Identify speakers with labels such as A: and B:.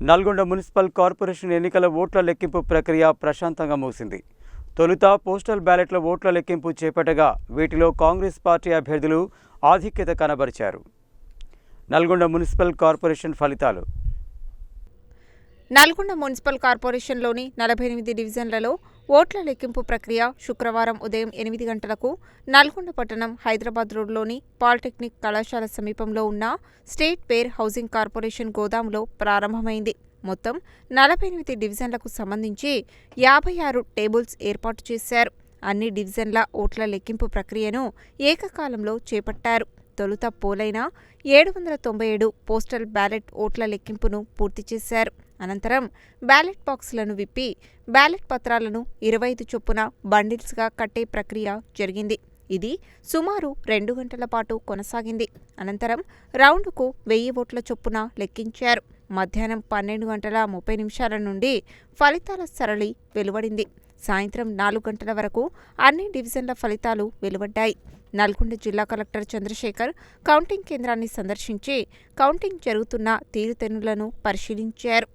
A: Nalgonda municipal corporation ఎన్నికల ఓట్ల లెక్కింపు ప్రక్రియ ప్రశాంతంగా ముగిసింది. తొలుత పోస్టల్ బ్యాలెట్ల ఓట్ల లెక్కింపు చేపట్టగా వీటిలో కాంగ్రెస్ పార్టీ అభ్యర్థులు ఆధిక్యత కనబరిచారు. నల్గొండ మున్సిపల్ కార్పొరేషన్ ఫలితాలు.
B: నల్గొండ మున్సిపల్ కార్పొరేషన్లోని 48 డివిజన్లలో ఓట్ల లెక్కింపు ప్రక్రియ శుక్రవారం ఉదయం 8 గంటలకు నల్గొండ పట్టణం హైదరాబాద్ రోడ్లోని పాలిటెక్నిక్ కళాశాల సమీపంలో ఉన్న స్టేట్ వేర్ హౌసింగ్ కార్పొరేషన్ గోదాములో ప్రారంభమైంది. మొత్తం 48 డివిజన్లకు సంబంధించి 56 టేబుల్స్ ఏర్పాటు చేశారు. అన్ని డివిజన్ల ఓట్ల లెక్కింపు ప్రక్రియను ఏకకాలంలో చేపట్టారు. తొలుత పోలైన 797 పోస్టల్ బ్యాలెట్ ఓట్ల లెక్కింపును పూర్తి చేశారు. అనంతరం బ్యాలెట్ బాక్సులను విప్పి బ్యాలెట్ పత్రాలను 25 చొప్పున బండిల్స్గా కట్టే ప్రక్రియ జరిగింది. ఇది సుమారు 2 గంటల పాటు కొనసాగింది. అనంతరం రౌండ్కు 1000 ఓట్ల చొప్పున లెక్కించారు. మధ్యాహ్నం 12 గంటల 30 నిమిషాల నుండి ఫలితాల సరళి వెలువడింది. సాయంత్రం 4 గంటల వరకు అన్ని డివిజన్ల ఫలితాలు వెలువడ్డాయి. నల్గొండ జిల్లా కలెక్టర్ చంద్రశేఖర్ కౌంటింగ్ కేంద్రాన్ని సందర్శించి కౌంటింగ్ జరుగుతున్న తీరుతెన్నులను పరిశీలించారు.